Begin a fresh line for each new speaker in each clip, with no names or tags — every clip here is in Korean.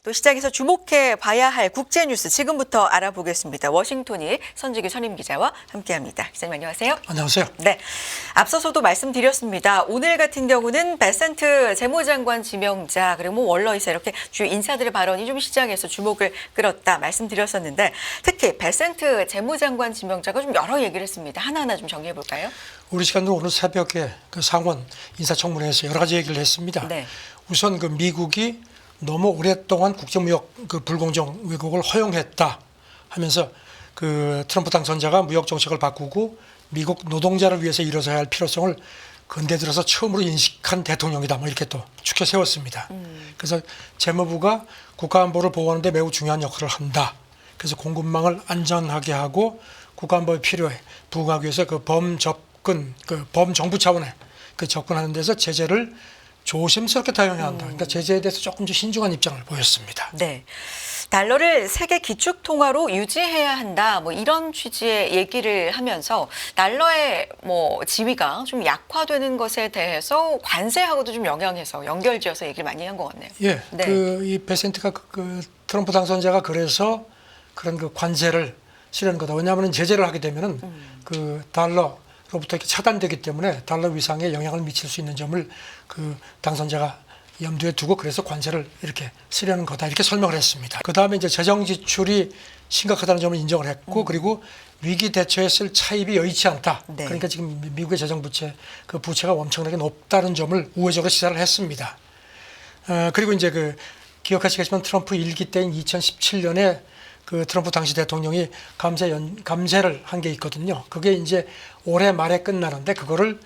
또 시작해서 주목해 봐야 할 국제 뉴스 지금부터 알아보겠습니다. 워싱턴이 선지규 선임 기자와 함께합니다. 기자님 안녕하세요.
안녕하세요.
네, 앞서서도 말씀드렸습니다. 오늘 같은 경우는 베센트 재무장관 지명자 그리고 월러이스 이렇게 주요 인사들의 발언이 좀 시장에서 주목을 끌었다 말씀드렸었는데 특히 베센트 재무장관 지명자가 좀 여러 얘기를 했습니다. 하나하나 좀 정리해 볼까요?
우리 시간으로 오늘 새벽에 그 상원 인사청문회에서 여러 가지 얘기를 했습니다.
네.
우선 그 미국이 너무 오랫동안 국제무역 그 불공정 왜곡을 허용했다 하면서 그 트럼프 당선자가 무역 정책을 바꾸고 미국 노동자를 위해서 일어서야 할 필요성을 근대 들어서 처음으로 인식한 대통령이다. 뭐 이렇게 또 추켜 세웠습니다. 그래서 재무부가 국가안보를 보호하는 데 매우 중요한 역할을 한다. 그래서 공급망을 안전하게 하고 국가안보에 필요해 부응하기 위해서 그 범접근, 그 범정부 차원의 그 접근하는 데서 제재를 조심스럽게 다용해야 한다. 그러니까 제재에 대해서 조금 더 신중한 입장을 보였습니다.
네. 달러를 세계 기축 통화로 유지해야 한다. 뭐 이런 취지의 얘기를 하면서 달러의 뭐 지위가 좀 약화되는 것에 대해서 관세하고도 좀 영향해서 연결지어서 얘기를 많이 한 것 같네요.
예.
네.
이 베센트가 그 트럼프 당선자가 그래서 그런 그 관세를 실현한 거다. 왜냐하면 제재를 하게 되면은 그 달러로부터 이렇게 차단되기 때문에 달러 위상에 영향을 미칠 수 있는 점을 그 당선자가 염두에 두고 그래서 관세를 이렇게 쓰려는 거다 이렇게 설명을 했습니다. 그 다음에 이제 재정 지출이 심각하다는 점을 인정을 했고 그리고 위기 대처에 쓸 차입이 여의치 않다.
네.
그러니까 지금 미국의 재정 부채 그 부채가 엄청나게 높다는 점을 우회적으로 시사를 했습니다. 그리고 이제 그 기억하시겠지만 트럼프 1기 때인 2017년에 그 트럼프 당시 대통령이 감세를 한 게 있거든요. 그게 이제 올해 말에 끝나는데 그거를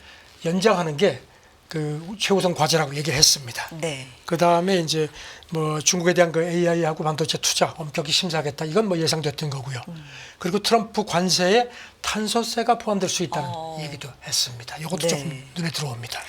연장하는 게 그 최우선 과제라고 얘기를 했습니다.
네.
그 다음에 이제 뭐 중국에 대한 그 AI하고 반도체 투자 엄격히 심사하겠다. 이건 뭐 예상됐던 거고요. 그리고 트럼프 관세에 탄소세가 포함될 수 있다는 얘기도 했습니다. 이것도
네.
조금 눈에 들어옵니다.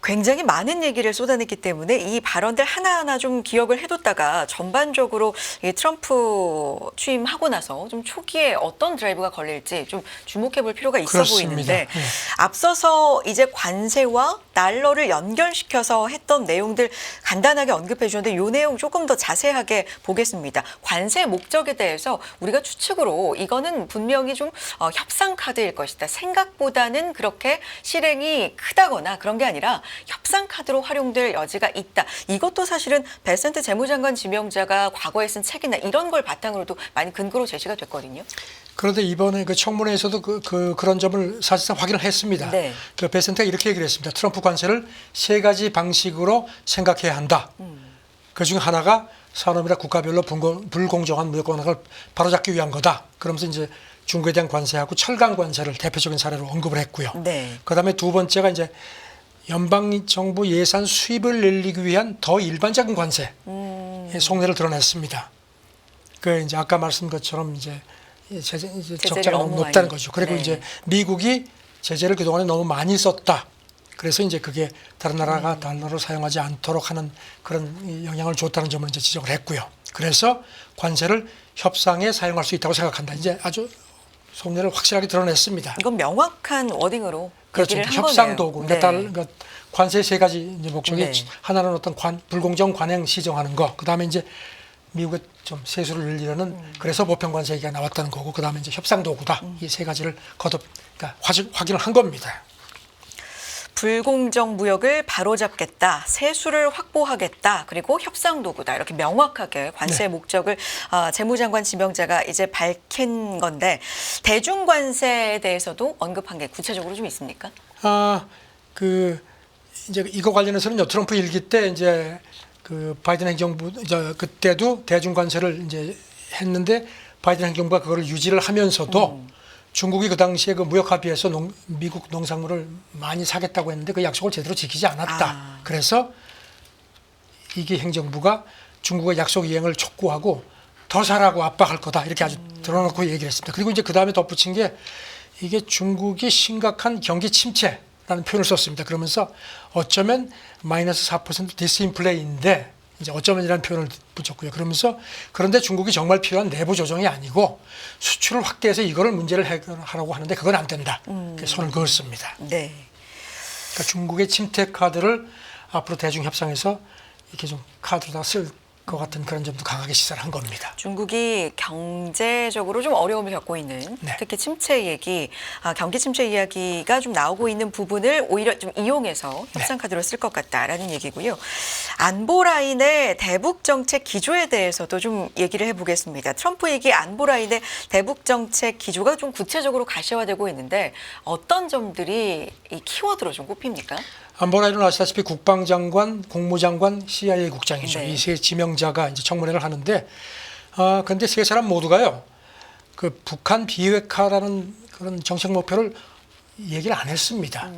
굉장히 많은 얘기를 쏟아냈기 때문에 이 발언들 하나하나 좀 기억을 해뒀다가 전반적으로 이 트럼프 취임하고 나서 좀 초기에 어떤 드라이브가 걸릴지 좀 주목해 볼 필요가 있어
그렇습니다.
보이는데
네.
앞서서 이제 관세와 달러를 연결시켜서 했던 내용들 간단하게 언급해 주셨는데 이 내용 조금 더 자세하게 보겠습니다. 관세 목적에 대해서 우리가 추측으로 이거는 분명히 좀 협상 카드일 것이다. 생각보다는 그렇게 실행이 크다거나 그런 게 아니라 협상 카드로 활용될 여지가 있다. 이것도 사실은 베센트 재무장관 지명자가 과거에 쓴 책이나 이런 걸 바탕으로도 많이 근거로 제시가 됐거든요.
그런데 이번에 그 청문회에서도 그런 점을 사실상 확인을 했습니다.
네.
그 베센트가 이렇게 얘기를 했습니다. 트럼프 관세를 세 가지 방식으로 생각해야 한다. 그중 하나가 산업이나 국가별로 불공정한 무역 완화를 바로잡기 위한 거다. 그러면서 이제 중국에 대한 관세하고 철강 관세를 대표적인 사례로 언급을 했고요.
네.
그다음에 두 번째가 이제 연방 정부 예산 수입을 늘리기 위한 더 일반적인 관세 속내를 드러냈습니다. 그 이제 아까 말씀 것처럼 이제 적자가 너무 높다는 거죠. 그리고
네.
이제 미국이 제재를 그동안에 너무 많이 썼다. 그래서 이제 그게 다른 나라가 달러를 사용하지 않도록 하는 그런 영향을 줬다는 점을 이제 지적을 했고요. 그래서 관세를 협상에 사용할 수 있다고 생각한다. 이제 아주 속내를 확실하게 드러냈습니다.
이건 명확한 워딩으로
그렇죠.
얘기를 한
협상
거네요.
도구.
네.
그러니까 관세 세 가지 이제 목적이
네.
하나는 어떤 불공정 관행 시정하는 거. 그다음에 이제 미국의 좀 세수를 늘리려는 그래서 보편 관세 얘기가 나왔다는 거고. 그다음에 이제 협상 도구다. 이 세 가지를 그러니까 확인을 한 겁니다.
불공정 무역을 바로잡겠다, 세수를 확보하겠다, 그리고 협상 도구다. 이렇게 명확하게 관세 목적을 재무장관 지명자가 이제 밝힌 건데 대중 관세에 대해서도 언급한 게 구체적으로 좀 있습니까?
이제 이거 관련해서는요. 트럼프 일기 때 이제 그 바이든 행정부 그때도 대중 관세를 이제 했는데 바이든 행정부가 그거를 유지를 하면서도 중국이 그 당시에 그 무역 합의에서 미국 농산물을 많이 사겠다고 했는데 그 약속을 제대로 지키지 않았다. 그래서 이기 행정부가 중국의 약속 이행을 촉구하고 더 사라고 압박할 거다. 이렇게 아주 드러놓고 얘기를 했습니다. 그리고 이제 그 다음에 덧붙인 게 이게 중국이 심각한 경기 침체라는 표현을 썼습니다. 그러면서 어쩌면 마이너스 4% 디스인플레이인데 이제 어쩌면이라는 표현을 붙였고요. 그러면서 그런데 중국이 정말 필요한 내부 조정이 아니고 수출을 확대해서 이거를 문제를 해결하라고 하는데 그건 안 된다. 손을 그었습니다.
네.
그러니까 중국의 침체 카드를 앞으로 대중 협상에서 이렇게 좀 카드로다가 쓸 것 같은 그런 점도 강하게 시사를 한 겁니다.
중국이 경제적으로 좀 어려움을 겪고 있는
네.
특히 침체 얘기, 경기 침체 이야기가 좀 나오고 있는 부분을 오히려 좀 이용해서 협상 카드로 쓸 것 같다라는 얘기고요. 안보 라인의 대북 정책 기조에 대해서도 좀 얘기를 해보겠습니다. 트럼프 얘기 안보 라인의 대북 정책 기조가 좀 구체적으로 가시화되고 있는데 어떤 점들이 이 키워드로 좀 꼽힙니까?
안보라인은 아시다시피 국방장관, 국무장관, CIA 국장이죠.
네.
이 세 지명자가 이제 청문회를 하는데, 근데 세 사람 모두가요, 그 북한 비핵화라는 그런 정책 목표를 얘기를 안 했습니다.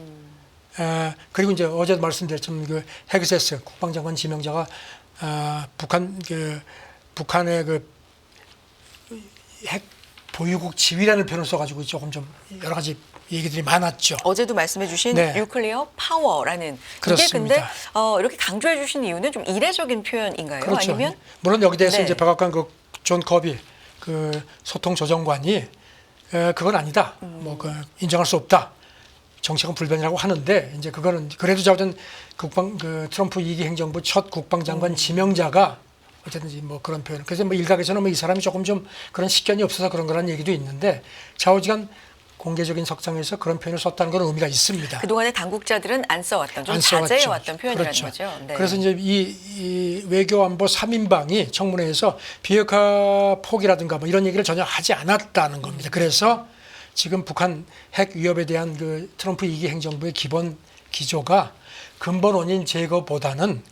그리고 이제 어제도 말씀드렸지만 그 헤그세스 국방장관 지명자가 북한의 그 핵 보유국 지위라는 표현을 써가지고 조금 좀 여러 가지 얘기들이 많았죠.
어제도 말씀해 주신
네.
뉴클리어 파워라는
그렇습니다.
이게 근데 이렇게 강조해 주신 이유는 좀 이례적인 표현인가요?
그렇죠.
아니면
물론 여기 대해서
네.
이제 백악관 그 존 커비 그 소통 조정관이 그건 아니다. 뭐 그 인정할 수 없다. 정책은 불변이라고 하는데 이제 그거는 그래도 자든 그 트럼프 2기 행정부 첫 국방장관 지명자가 어쨌든지 뭐 그런 표현. 그래서 뭐 일각에서는 뭐 이 사람이 조금 좀 그런 식견이 없어서 그런 거라는 얘기도 있는데 좌우지간 공개적인 석상에서 그런 표현을 썼다는 건 의미가 있습니다.
그동안의 당국자들은 안 써왔던 좀
안 써왔죠.
자제해왔던 표현이라는
그렇죠.
거죠. 네.
그래서 이제 이 외교안보 3인방이 청문회에서 비핵화 포기라든가 뭐 이런 얘기를 전혀 하지 않았다는 겁니다. 그래서 지금 북한 핵 위협에 대한 그 트럼프 2기 행정부의 기본 기조가 근본 원인 제거보다는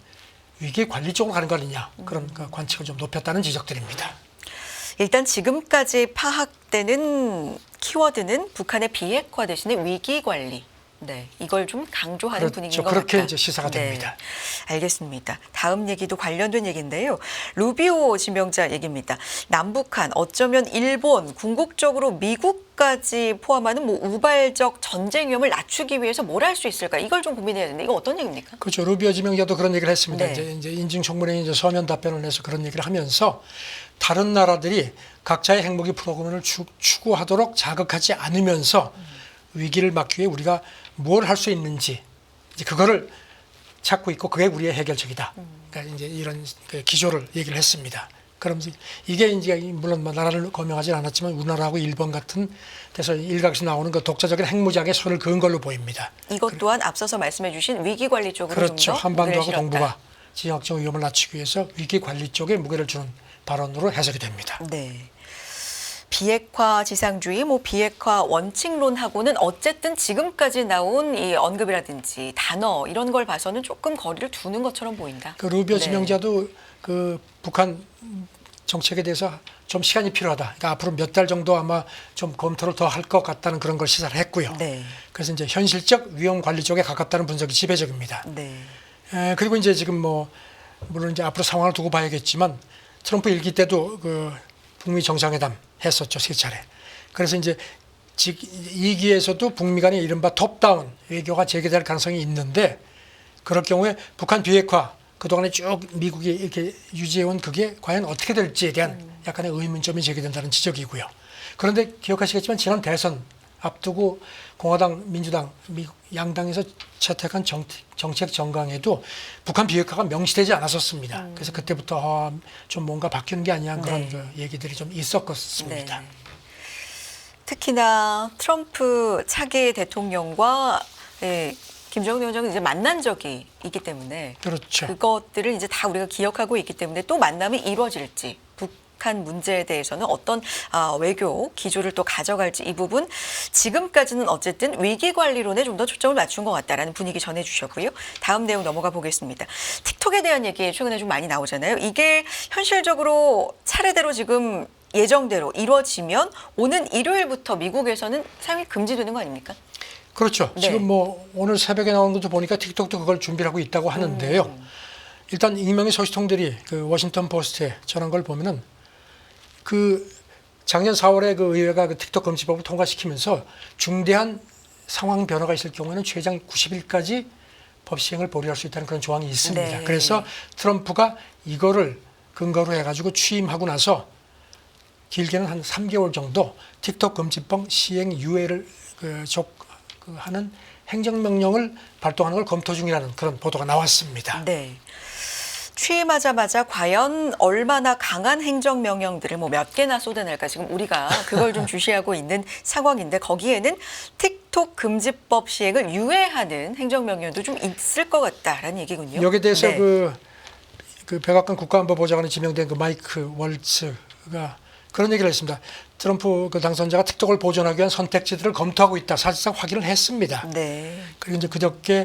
위기 관리 쪽으로 가는 거 아니냐, 그런 그 관측을 좀 높였다는 지적들입니다.
일단 지금까지 파악되는 키워드는 북한의 비핵화 대신에 위기 관리. 네, 이걸 좀 강조하는
그렇죠.
분위기인 것
그렇게
같다.
이제 시사가 됩니다.
네, 알겠습니다. 다음 얘기도 관련된 얘기인데요. 루비오 지명자 얘기입니다. 남북한 어쩌면 일본, 궁극적으로 미국까지 포함하는 뭐 우발적 전쟁 위험을 낮추기 위해서 뭘 할 수 있을까? 이걸 좀 고민해야 되는데 이거 어떤 얘기입니까?
그렇죠. 루비오 지명자도 그런 얘기를 했습니다.
네.
이제 인증 청문회에 이제 서면 답변을 내서 그런 얘기를 하면서 다른 나라들이 각자의 핵무기 프로그램을 추구하도록 자극하지 않으면서 위기를 막기 위해 우리가 뭘 할 수 있는지 이제 그거를 찾고 있고 그게 우리의 해결책이다. 그러니까 이제 이런 그 기조를 얘기를 했습니다. 그럼 이게 이제 물론 뭐 나라를 거명하지는 않았지만 우리나라하고 일본 같은 데서 일각에서 나오는 그 독자적인 핵무장에 손을 그은 걸로 보입니다.
이것 또한 앞서서 말씀해 주신 위기 관리 쪽으로
그렇죠.
좀 더
한반도하고
무게를 실었다.
동북아 지역적 위험을 낮추기 위해서 위기 관리 쪽에 무게를 주는 발언으로 해석이 됩니다.
네. 비핵화 지상주의, 뭐 비핵화 원칙론하고는 어쨌든 지금까지 나온 이 언급이라든지 단어 이런 걸 봐서는 조금 거리를 두는 것처럼 보인다.
그 루비오
네.
지명자도 그 북한 정책에 대해서 좀 시간이 필요하다. 그러니까 앞으로 몇 달 정도 아마 좀 검토를 더 할 것 같다는 그런 걸 시사를 했고요.
네.
그래서 이제 현실적 위험 관리 쪽에 가깝다는 분석이 지배적입니다.
네.
그리고 이제 지금 뭐 물론 이제 앞으로 상황을 두고 봐야겠지만 트럼프 1기 때도 그 북미 정상회담 했었죠, 3차례. 그래서 이제 2기에서도 북미 간의 이른바 톱다운 외교가 재개될 가능성이 있는데 그럴 경우에 북한 비핵화 그동안에 쭉 미국이 이렇게 유지해온 그게 과연 어떻게 될지에 대한 약간의 의문점이 제기된다는 지적이고요. 그런데 기억하시겠지만 지난 대선 앞두고 공화당, 민주당, 미국 양당에서 채택한 정책 정강에도 북한 비핵화가 명시되지 않았었습니다. 그래서 그때부터 좀 뭔가 바뀌는 게 아니냐 그런
네.
그 얘기들이 좀 있었습니다.
네. 특히나 트럼프 차기 대통령과 김정은 위원장은 이제 만난 적이 있기 때문에
그렇죠.
그것들을 이제 다 우리가 기억하고 있기 때문에 또 만남이 이루어질지 북한 문제에 대해서는 어떤 외교 기조를 또 가져갈지 이 부분 지금까지는 어쨌든 위기 관리론에 좀 더 초점을 맞춘 것 같다라는 분위기 전해주셨고요. 다음 내용 넘어가 보겠습니다. 틱톡에 대한 얘기 최근에 좀 많이 나오잖아요. 이게 현실적으로 차례대로 지금 예정대로 이루어지면 오는 일요일부터 미국에서는 사용이 금지되는 거 아닙니까?
그렇죠.
네.
지금 뭐 오늘 새벽에 나온 것도 보니까 틱톡도 그걸 준비를 하고 있다고 하는데요. 일단 익명의 소식통들이 그 워싱턴 포스트에 전한 걸 보면은 그 작년 4월에 그 의회가 그 틱톡 금지법을 통과시키면서 중대한 상황 변화가 있을 경우에는 최장 90일까지 법 시행을 보류할 수 있다는 그런 조항이 있습니다.
네.
그래서 트럼프가 이거를 근거로 해가지고 취임하고 나서 길게는 한 3개월 정도 틱톡 금지법 시행 유예를 하는 행정명령을 발동하는 걸 검토 중이라는 그런 보도가 나왔습니다.
네. 취임하자마자 과연 얼마나 강한 행정명령들을 뭐 몇 개나 쏟아낼까 지금 우리가 그걸 좀 주시하고 있는 상황인데 거기에는 틱톡 금지법 시행을 유예하는 행정명령도 좀 있을 것 같다라는 얘기군요.
여기에 대해서
네.
그 백악관 국가안보보좌관에 지명된 그 마이크 월츠가 그런 얘기를 했습니다. 트럼프 그 당선자가 틱톡을 보존하기 위한 선택지들을 검토하고 있다. 사실상 확인을 했습니다.
네.
그리고 이제 그저께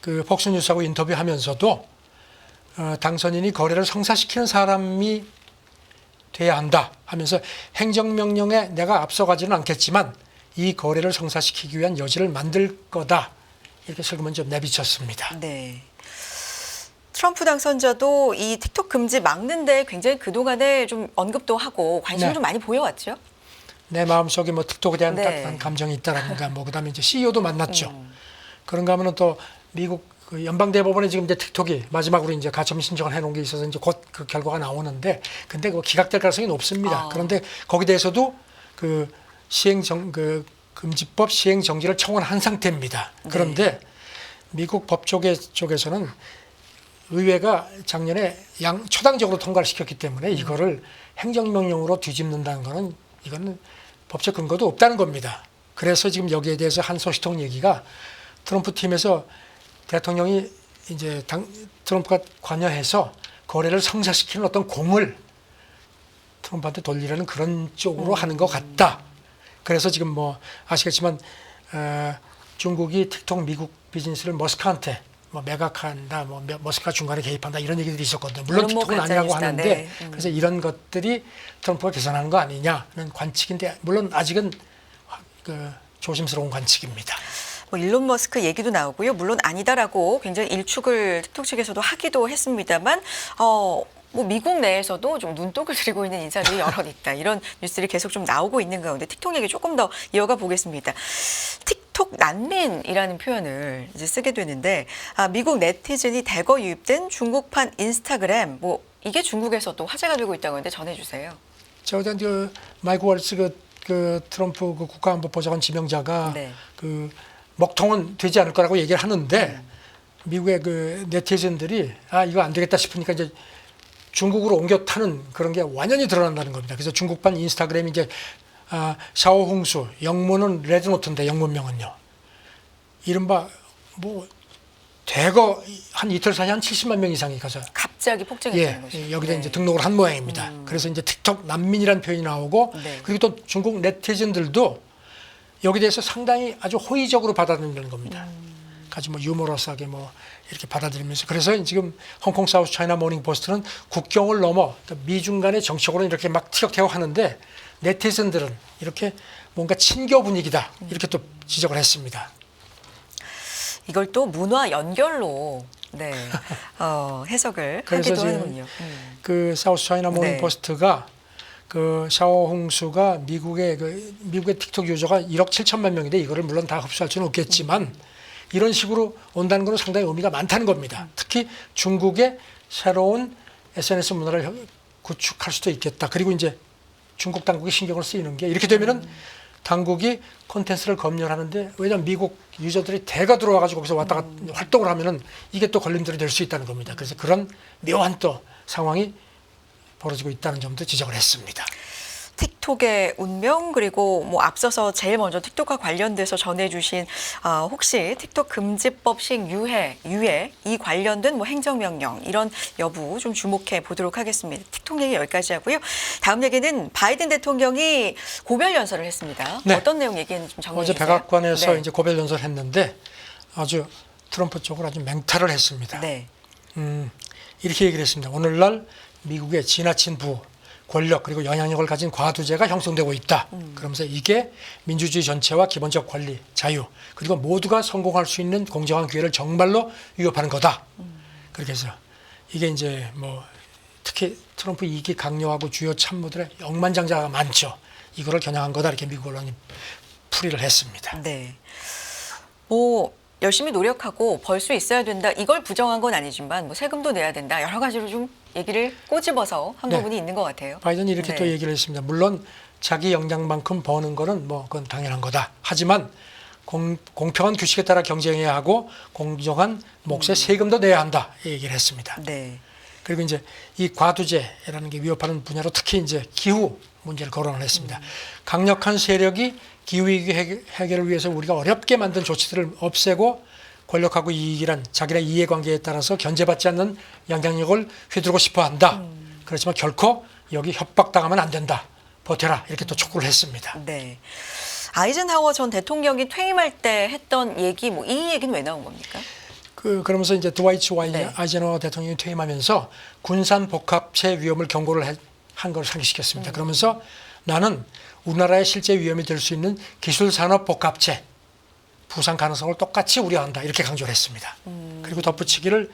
그 폭스뉴스하고 인터뷰하면서도 당선인이 거래를 성사시키는 사람이 돼야 한다 하면서 행정명령에 내가 앞서가지는 않겠지만 이 거래를 성사시키기 위한 여지를 만들 거다. 이렇게 슬그머니 좀 내비쳤습니다.
네. 트럼프 당선자도 이 틱톡 금지 막는데 굉장히 그동안에 좀 언급도 하고 관심을
네.
좀 많이 보여왔죠.
내 마음속에 뭐 틱톡에 대한
네.
따뜻한 감정이 있다라든가 뭐 그다음에 이제 CEO도 만났죠. 그런가 하면은 또 미국 그 연방대법원에 지금 이제 틱톡이 마지막으로 이제 가처분 신청을 해놓은 게 있어서 이제 곧 그 결과가 나오는데 근데 그거 기각될 가능성이 높습니다. 그런데 거기 대해서도 그 금지법 시행 정지를 청원한 상태입니다. 그런데 미국 법 쪽에서는 의회가 작년에 초당적으로 통과를 시켰기 때문에 이거를 행정명령으로 뒤집는다는 거는 이거는 법적 근거도 없다는 겁니다. 그래서 지금 여기에 대해서 한 소식통 얘기가 트럼프 팀에서 대통령이 이제 트럼프가 관여해서 거래를 성사시키는 어떤 공을 트럼프한테 돌리려는 그런 쪽으로 하는 것 같다. 그래서 지금 뭐 아시겠지만 중국이 틱톡 미국 비즈니스를 머스크한테 뭐 매각한다, 뭐 머스크가 중간에 개입한다 이런 얘기들이 있었거든요. 물론 틱톡은 아니라고 하는데
네.
그래서 이런 것들이 트럼프가 계산하는 거 아니냐는 관측인데 물론 아직은 그 조심스러운 관측입니다.
뭐 일론 머스크 얘기도 나오고요. 물론 아니다라고 굉장히 일축을 틱톡 측에서도 하기도 했습니다만 뭐 미국 내에서도 좀 눈독을 들이고 있는 인사들이 여럿 있다. 이런 뉴스들이 계속 좀 나오고 있는 가운데 틱톡 얘기 조금 더 이어가 보겠습니다. 틱톡 난민이라는 표현을 이제 쓰게 되는데 미국 네티즌이 대거 유입된 중국판 인스타그램 뭐 이게 중국에서 또 화제가 되고 있다고 하는데 전해주세요.
저 마이크 월츠 그 트럼프 그 국가안보보좌관 지명자가
네.
그 먹통은 되지 않을 거라고 얘기를 하는데 미국의 그 네티즌들이 이거 안 되겠다 싶으니까 이제 중국으로 옮겨 타는 그런 게 완전히 드러난다는 겁니다. 그래서 중국판 인스타그램이 이제 샤오홍수 영문은 레드노트인데 영문명은요. 이른바 뭐 대거 한 이틀 사이에 한 70만 명 이상이 가서
갑자기 폭증했다는 거죠.
여기다
네.
이제 등록을 한 모양입니다. 그래서 이제 틱톡 난민이라는 표현이 나오고
네.
그리고 또 중국 네티즌들도 여기 대해서 상당히 아주 호의적으로 받아들이는 겁니다. 아주 뭐 유머러스하게 뭐 이렇게 받아들이면서 그래서 지금 홍콩 사우스 차이나 모닝 포스트는 국경을 넘어 미중 간의 정치적으로 이렇게 막 티격태격 하는데 네티즌들은 이렇게 뭔가 친교 분위기다 이렇게 또 지적을 했습니다.
이걸 또 문화 연결로 네, 해석을
그래서
하기도
지금
하는군요.
그 사우스 차이나 모닝
네.
포스트가 그 샤오홍수가 미국의 틱톡 유저가 1억 7천만 명인데 이거를 물론 다 흡수할 수는 없겠지만 이런 식으로 온다는 것은 상당히 의미가 많다는 겁니다. 특히 중국의 새로운 SNS 문화를 구축할 수도 있겠다. 그리고 이제 중국 당국이 신경을 쓰이는 게 이렇게 되면은 당국이 콘텐츠를 검열하는데 왜냐하면 미국 유저들이 대거 들어와가지고 거기서 왔다가 활동을 하면은 이게 또 걸림돌이 될 수 있다는 겁니다. 그래서 그런 묘한 또 상황이 벌어지고 있다는 점도 지적을 했습니다.
틱톡의 운명 그리고 뭐 앞서서 제일 먼저 틱톡과 관련돼서 전해주신 혹시 틱톡 금지법 시행 유예 이 관련된 뭐 행정명령 이런 여부 좀 주목해 보도록 하겠습니다. 틱톡 얘기 여기까지 하고요. 다음 얘기는 바이든 대통령이 고별 연설을 했습니다.
네.
어떤 내용 얘기는 좀 정리해
어제
주세요.
백악관에서
네.
이제 고별 연설을 했는데 아주 트럼프 쪽을 아주 맹탈을 했습니다.
네.
이렇게 얘기를 했습니다. 오늘날 미국의 지나친 부 권력 그리고 영향력을 가진 과두제가 형성되고 있다. 그러면서 이게 민주주의 전체와 기본적 권리, 자유 그리고 모두가 성공할 수 있는 공정한 기회를 정말로 위협하는 거다. 그렇게 해서 이게 이제 뭐 특히 트럼프 2기 강요하고 주요 참모들의 억만장자가 많죠. 이거를 겨냥한 거다 이렇게 미국 언론이 풀이를 했습니다.
네. 뭐 열심히 노력하고 벌 수 있어야 된다. 이걸 부정한 건 아니지만 뭐 세금도 내야 된다. 여러 가지로 좀 얘기를 꼬집어서 한
네.
부분이 있는 것 같아요.
바이든이 이렇게
네.
또 얘기를 했습니다. 물론 자기 역량만큼 버는 거는 뭐 그건 당연한 거다. 하지만 공평한 규칙에 따라 경쟁해야 하고 공정한 몫의 세금도 내야 한다. 이 얘기를 했습니다.
네.
그리고 이제 이 과두제라는 게 위협하는 분야로 특히 이제 기후 문제를 거론을 했습니다. 강력한 세력이 기후위기 해결을 위해서 우리가 어렵게 만든 조치들을 없애고 권력하고 이익이란 자기네 이해관계에 따라서 견제받지 않는 영향력을 휘두르고 싶어 한다. 그렇지만 결코 여기 협박당하면 안 된다. 버텨라. 이렇게 또 촉구를 했습니다.
네. 아이젠하워 전 대통령이 퇴임할 때 했던 얘기, 뭐 이 얘기는 왜 나온 겁니까?
그러면서 이제 드와이트
네.
아이젠하워 대통령이 퇴임하면서 군산 복합체 위험을 경고를 한 걸 상기시켰습니다. 그러면서 나는 우리나라의 실제 위험이 될 수 있는 기술 산업 복합체 부상 가능성을 똑같이 우려한다. 이렇게 강조를 했습니다. 그리고 덧붙이기를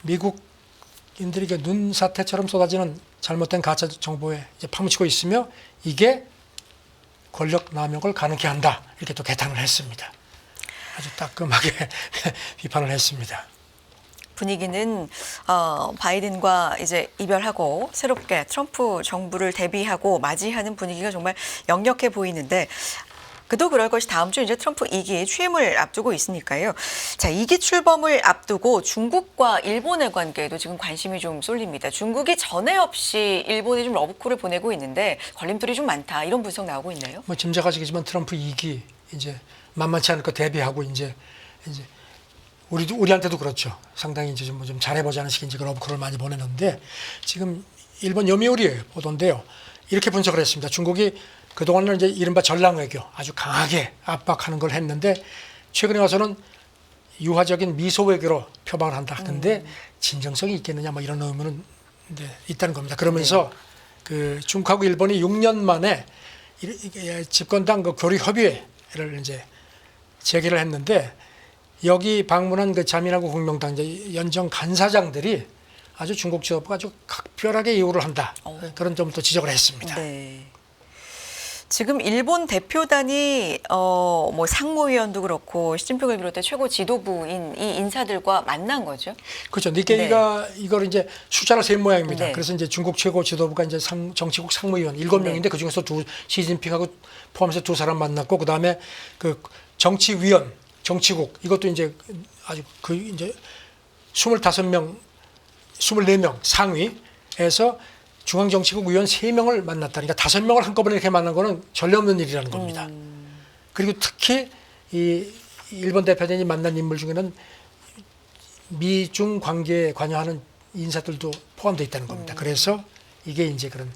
미국인들이 눈사태처럼 쏟아지는 잘못된 가짜 정보에 이제 파묻히고 있으며 이게 권력 남용을 가능케 한다. 이렇게 또 개탄을 했습니다. 아주 따끔하게 비판을 했습니다.
분위기는 바이든과 이제 이별하고 새롭게 트럼프 정부를 대비하고 맞이하는 분위기가 정말 역력해 보이는데 그도 그럴 것이 다음 주 이제 트럼프 2기 취임을 앞두고 있으니까요. 자, 2기 출범을 앞두고 중국과 일본의 관계에도 지금 관심이 좀 쏠립니다. 중국이 전에 없이 일본에 좀 러브콜을 보내고 있는데 걸림돌이 좀 많다. 이런 분석 나오고 있나요?
뭐 짐작하시겠지만 트럼프 2기 이제 만만치 않을 거 대비하고 이제 우리한테도 그렇죠. 상당히 이제 좀 잘해보자는 식의 이제 러브콜을 많이 보내는데 지금 일본 요미우리 보도인데요. 이렇게 분석을 했습니다. 중국이 그동안은 이제 이른바 전랑 외교 아주 강하게 압박하는 걸 했는데 최근에 와서는 유화적인 미소 외교로 표방을 한다 하던데 진정성이 있겠느냐 뭐 이런 의문은 이제 있다는 겁니다. 그러면서 그 중국하고 일본이 6년 만에 집권당 그 교류 협의회를 이제 재개를 했는데 여기 방문한 그 자민하고 공명당 이제 연정 간사장들이 아주 중국 지도부가 아주 각별하게 이유를 한다. 그런 점도 지적을 했습니다.
네. 지금 일본 대표단이 뭐 상무위원도 그렇고 시진핑을 비롯해 최고 지도부인 이 인사들과 만난 거죠.
그렇죠. 니케이가 이걸 이제 숫자를 센 모양입니다.
네.
그래서 이제 중국 최고 지도부가 이제 정치국 상무위원 7명인데 그 중에서 시진핑하고 포함해서 2사람 만났고 그다음에 그 정치위원 정치국 이것도 이제 아주 그 이제 25명 24명 상위에서 중앙정치국 위원 3명을 만났다니까 5명을 한꺼번에 이렇게 만난 거는 전례 없는 일이라는 겁니다. 그리고 특히 이 일본 대표단이 만난 인물 중에는 미중 관계에 관여하는 인사들도 포함되어 있다는 겁니다. 그래서 이게 이제 그런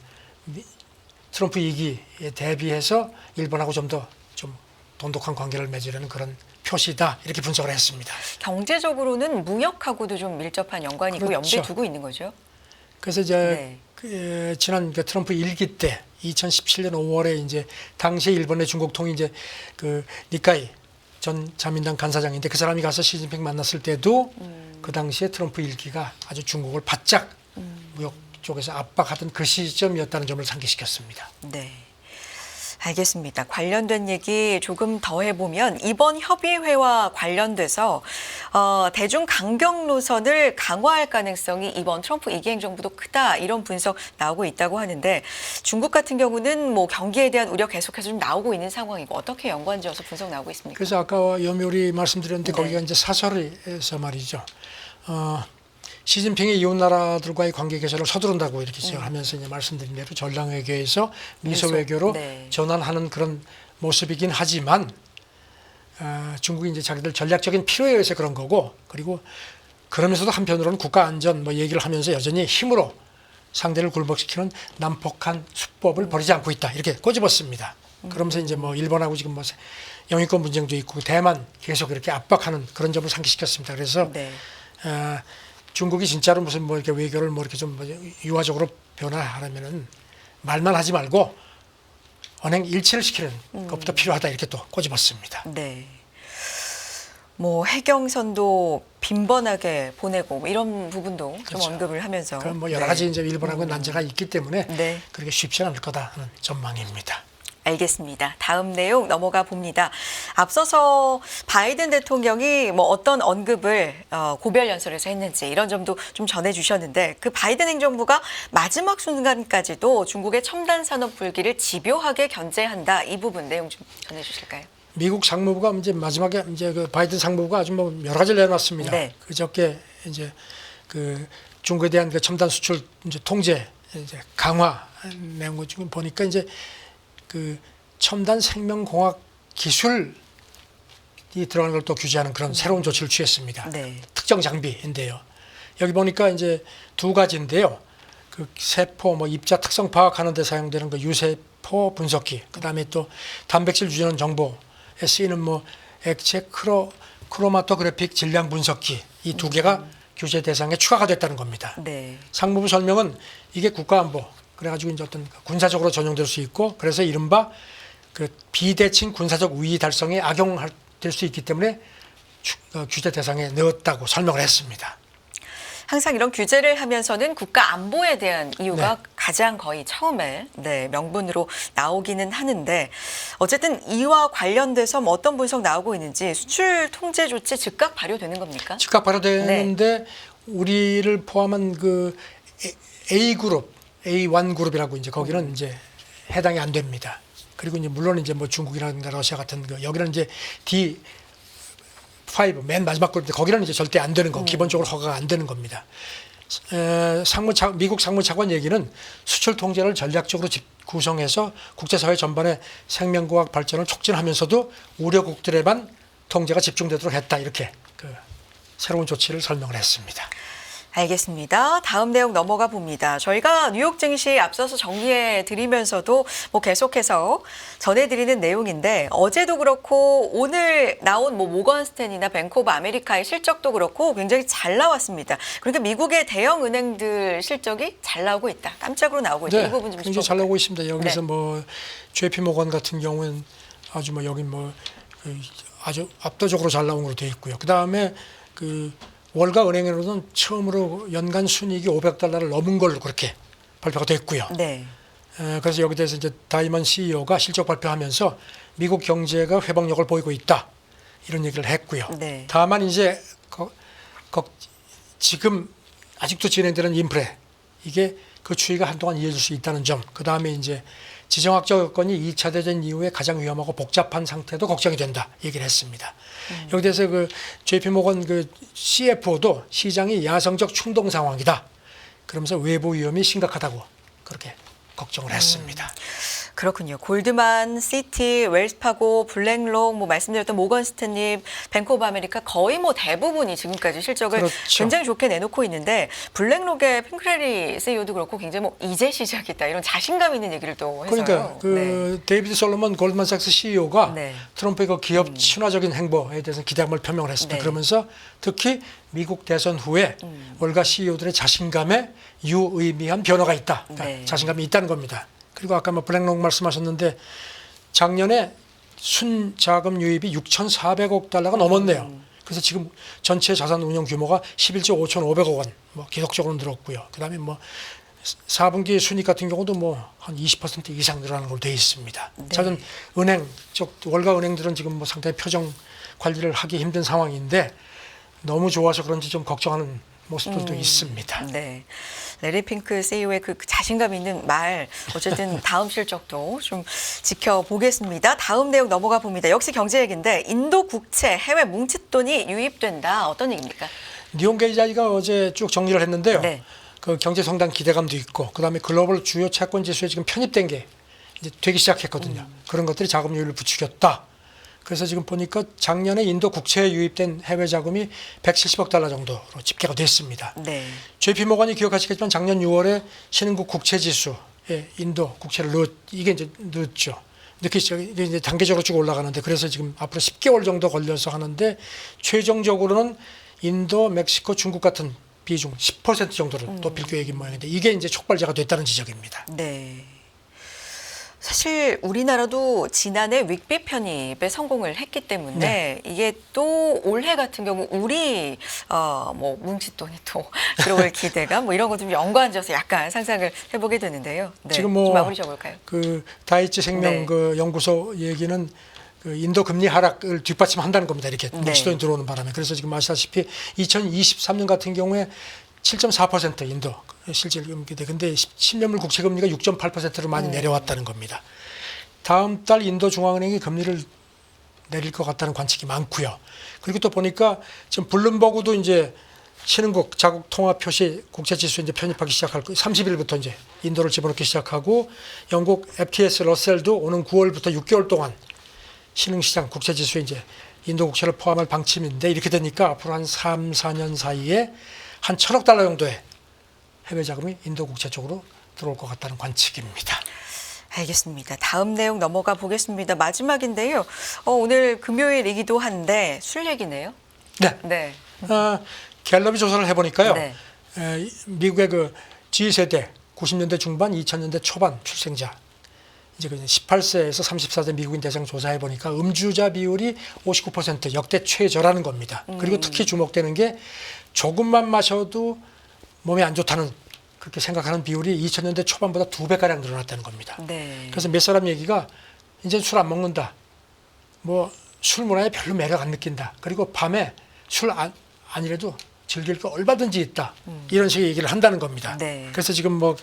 트럼프 2기에 대비해서 일본하고 좀 더 좀 돈독한 관계를 맺으려는 그런 표시다 이렇게 분석을 했습니다.
경제적으로는 무역하고도 좀 밀접한 연관이 있고
그렇죠.
염두에 두고 있는 거죠.
그래서 이제 지난 그 트럼프 1기 때 2017년 5월에 이제 당시 일본의 중국 통이 이제 그 니카이 전 자민당 간사장인데 그 사람이 가서 시진핑 만났을 때도 그 당시에 트럼프 1기가 아주 중국을 바짝 무역 쪽에서 압박하던 그 시점이었다는 점을 상기시켰습니다.
네. 알겠습니다. 관련된 얘기 조금 더 해보면 이번 협의회와 관련돼서 대중 강경 노선을 강화할 가능성이 이번 트럼프 2기 행정부도 크다 이런 분석 나오고 있다고 하는데 중국 같은 경우는 뭐 경기에 대한 우려 계속해서 좀 나오고 있는 상황이고 어떻게 연관지어서 분석 나오고 있습니까?
그래서 아까 요미우리 말씀드렸는데
네.
거기가 이제 사설에서 말이죠. 시진핑이 이웃 나라들과의 관계 개선을 서두른다고 이렇게 하면서 이제 말씀드린 대로 전랑 외교에서 미소 외교로 전환하는 그런 모습이긴 하지만 중국이 이제 자기들 전략적인 필요에 의해서 그런 거고 그리고 그러면서도 한편으로는 국가 안전 뭐 얘기를 하면서 여전히 힘으로 상대를 굴복시키는 난폭한 수법을 버리지 않고 있다 이렇게 꼬집었습니다. 그러면서 이제 뭐 일본하고 지금 뭐 영유권 분쟁도 있고 대만 계속 이렇게 압박하는 그런 점을 상기시켰습니다. 그래서 중국이 진짜로 무슨 뭐 이렇게 외교를 뭐 이렇게 좀 유화적으로 변화하려면은 말만 하지 말고 언행 일치를 시키는 것부터 필요하다 이렇게 또 꼬집었습니다.
네. 뭐 해경선도 빈번하게 보내고 뭐 이런 부분도
그렇죠.
좀 언급을 하면서
그럼 뭐 여러 가지 이제 일본하고 난제가 있기 때문에 그렇게 쉽지 않을 거다 하는 전망입니다.
알겠습니다. 다음 내용 넘어가 봅니다. 앞서서 바이든 대통령이 뭐 어떤 언급을 고별 연설에서 했는지 이런 점도 좀 전해주셨는데 그 바이든 행정부가 마지막 순간까지도 중국의 첨단 산업 불기를 집요하게 견제한다. 이 부분 내용 좀 전해주실까요?
미국 상무부가 이제 마지막에 이제 그 바이든 상무부가 아주 뭐 여러 가지를 내놨습니다. 그저께 이제 그 중국에 대한 그 첨단 수출 이제 통제 이제 강화 내용 것 중에 보니까 이제 그 첨단 생명공학 기술이 들어가는 걸 또 규제하는 그런 새로운 조치를 취했습니다.
네.
특정 장비인데요. 여기 보니까 이제 두 가지인데요. 그 세포 뭐 입자 특성 파악하는 데 사용되는 그 유세포 분석기, 그다음에 또 단백질 유전원 정보에 쓰이는 뭐 액체 크로마토그래픽 질량 분석기, 이 두 개가 규제 대상에 추가가 됐다는 겁니다.
네.
상무부 설명은 이게 국가안보 그래가지고 이제 어떤 군사적으로 전용될 수 있고, 그래서 이른바 그 비대칭 군사적 우위 달성에 악용될 수 있기 때문에 규제 대상에 넣었다고 설명을 했습니다.
항상 이런 규제를 하면서는 국가 안보에 대한 이유가
네.
가장 거의 처음에 명분으로 나오기는 하는데, 어쨌든 이와 관련돼서 뭐 어떤 분석 나오고 있는지, 수출 통제 조치 즉각 발효되는 겁니까?
즉각 발효되는데 우리를 포함한 그 A그룹, A1 그룹이라고 이제 거기는 이제 해당이 안 됩니다. 그리고 이제 물론 이제 뭐 중국이라든가 러시아 같은 거, 여기는 이제 D5 맨 마지막 그룹인데 거기는 이제 절대 안 되는 거, 기본적으로 허가가 안 되는 겁니다. 미국 상무차관 얘기는 수출 통제를 전략적으로 구성해서 국제사회 전반의 생명과학 발전을 촉진하면서도 우려국들에만 통제가 집중되도록 했다, 이렇게 그 새로운 조치를 설명을 했습니다.
알겠습니다. 다음 내용 넘어가 봅니다. 저희가 뉴욕 증시 앞서서 정리해 드리면서도 뭐 계속해서 전해드리는 내용인데, 어제도 그렇고 오늘 나온 뭐 모건 스탠이나 뱅크 오브 아메리카의 실적도 그렇고 굉장히 잘 나왔습니다. 그러니까 미국의 대형 은행들 실적이 잘 나오고 있다. 깜짝으로 나오고 있다.
네,
이 부분 좀
굉장히 잘 나오고 있습니다. 여기서
네.
뭐 JP 모건 같은 경우는 아주 뭐 여기 뭐 아주 압도적으로 잘 나온 걸로 되어 있고요. 그 다음에 그 월가 은행으로는 처음으로 연간 순이익이 $500를 넘은 걸로 그렇게 발표가 됐고요.
네.
그래서 여기 대해서 이제 다이먼 CEO가 실적 발표하면서 미국 경제가 회복력을 보이고 있다, 이런 얘기를 했고요.
네.
다만 이제 지금 아직도 진행되는 인플레, 이게 그 추이가 한동안 이어질 수 있다는 점, 그 다음에 이제 지정학적 여건이 2차 대전 이후에 가장 위험하고 복잡한 상태도 걱정이 된다, 얘기를 했습니다. 여기 대해서 그 JP 모건 그 CFO도 시장이 야성적 충동 상황이다, 그러면서 외부 위험이 심각하다고 그렇게 걱정을 했습니다.
그렇군요. 골드만, 시티, 웰스파고, 블랙록, 뭐 말씀드렸던 모건 스탠리, 뱅크 오브 아메리카 거의 뭐 대부분이 지금까지 실적을
그렇죠.
굉장히 좋게 내놓고 있는데, 블랙록의 핑크레리 CEO도 그렇고 굉장히 뭐 이제 시작이다, 이런 자신감 있는 얘기를 또 해서요.
그러니까 그 데이비드 솔로몬 골드만삭스 CEO가
네.
트럼프의 그 기업 친화적인 행보에 대해서 기대감을 표명을 했습니다.
네.
그러면서 특히 미국 대선 후에 월가 CEO들의 자신감에 유의미한 변화가 있다, 그러니까
네.
자신감이 있다는 겁니다. 그리고 아까 뭐 블랙록 말씀하셨는데 작년에 순자금 유입이 6,400억 달러가 넘었네요. 그래서 지금 전체 자산 운용 규모가 11조 5,500억 원, 뭐 기록적으로 늘었고요. 그다음에 뭐 4분기 순이익 같은 경우도 뭐 한 20% 이상 늘어나는 걸로 되어 있습니다.
네.
저는 은행 쪽 월가 은행들은 지금 뭐 상당히 표정 관리를 하기 힘든 상황인데 너무 좋아서 그런지 좀 걱정하는 모습들도 있습니다.
네. 레리 핑크 CEO의 그 자신감 있는 말, 어쨌든 다음 실적도 좀 지켜보겠습니다. 다음 내용 넘어가 봅니다. 역시 경제 얘기인데, 인도 국채 해외 뭉칫돈이 유입된다. 어떤 얘기입니까?
니혼게이 자이가 어제 쭉 정리를 했는데요.
네.
그 경제 성장 기대감도 있고, 그다음에 글로벌 주요 채권 지수에 지금 편입된 게 이제 되기 시작했거든요. 그런 것들이 자금률을 부추겼다. 그래서 지금 보니까 작년에 인도 국채에 유입된 해외 자금이 170억 달러 정도로 집계가 됐습니다.
네.
JP 모건이 기억하시겠지만 작년 6월에 신흥국 국채 지수에 인도 국채를 이게 이제 넣었죠. 이게 이제 단계적으로 쭉 올라가는데, 그래서 지금 앞으로 10개월 정도 걸려서 하는데, 최종적으로는 인도, 멕시코, 중국 같은 비중 10% 정도를 높일 계획인 모양인데, 이게 이제 촉발제가 됐다는 지적입니다.
네. 사실 우리나라도 지난해 윅비 편입에 성공을 했기 때문에 이게 또 올해 같은 경우 우리 뭐 뭉칫돈이 또 들어올 기대가 뭐 이런 거 좀 연관져서 약간 상상을 해보게 되는데요. 네.
지금
좀
뭐
마무리 줘볼까요?
그 다이치 생명
네.
그 연구소 얘기는 그 인도 금리 하락을 뒷받침한다는 겁니다. 이렇게
네.
뭉칫돈이 들어오는 바람에. 그래서 지금 아시다시피 2023년 같은 경우에 7.4% 인도 실질 금리인데, 근데 10년물 국채 금리가 6.8%로 많이 내려왔다는 겁니다. 다음 달 인도 중앙은행이 금리를 내릴 것 같다는 관측이 많고요. 그리고 또 보니까 지금 블룸버그도 이제 신흥국 자국 통화 표시 국제 지수 이제 편입하기 시작할 거 30일부터 이제 인도를 집어넣기 시작하고 영국 FTS 러셀도 오는 9월부터 6개월 동안 신흥시장 국제 지수에 이제 인도 국채를 포함할 방침인데 이렇게 되니까 앞으로 한 3, 4년 사이에 한 1,000억 달러 정도의 해외 자금이 인도 국채 쪽으로 들어올 것 같다는 관측입니다.
알겠습니다. 다음 내용 넘어가 보겠습니다. 마지막인데요. 오늘 금요일이기도 한데 술 얘기네요.
네.
네.
갤럽이 조사를 해보니까요.
네.
미국의 그 G세대 90년대 중반, 2000년대 초반 출생자 이제 18세에서 34세 미국인 대상 조사해 보니까 음주자 비율이 59% 역대 최저라는 겁니다. 그리고 특히 주목되는 게 조금만 마셔도 몸에 안 좋다는 그렇게 생각하는 비율이 2000년대 초반보다 2배가량 늘어났다는 겁니다.
네.
그래서 몇 사람 얘기가 이제 술 안 먹는다. 뭐 술 문화에 별로 매력 안 느낀다. 그리고 밤에 술 아니라도 즐길 거 얼마든지 있다. 이런 식의 얘기를 한다는 겁니다.
네.
그래서 지금 뭐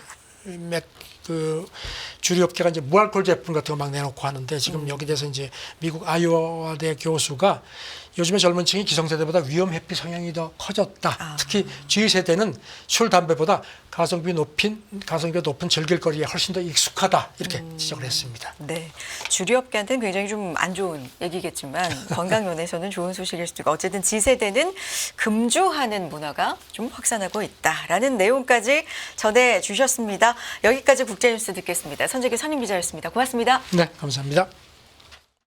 주류업계가 이제 무알콜 제품 같은 거 막 내놓고 하는데 지금 여기 대해서 이제 미국 아이오와대 교수가 요즘에 젊은 층이 기성세대보다 위험 회피 성향이 더 커졌다. 특히 G세대는 술, 담배보다 가성비가 높은 즐길거리에 훨씬 더 익숙하다. 이렇게 지적을 했습니다.
네. 주류업계한테는 굉장히 좀 안 좋은 얘기겠지만 건강면에서는 좋은 소식일 수도 있고 어쨌든 G세대는 금주하는 문화가 좀 확산하고 있다라는 내용까지 전해주셨습니다. 여기까지 국제뉴스 듣겠습니다. 선재기 선임 기자였습니다. 고맙습니다.
네, 감사합니다.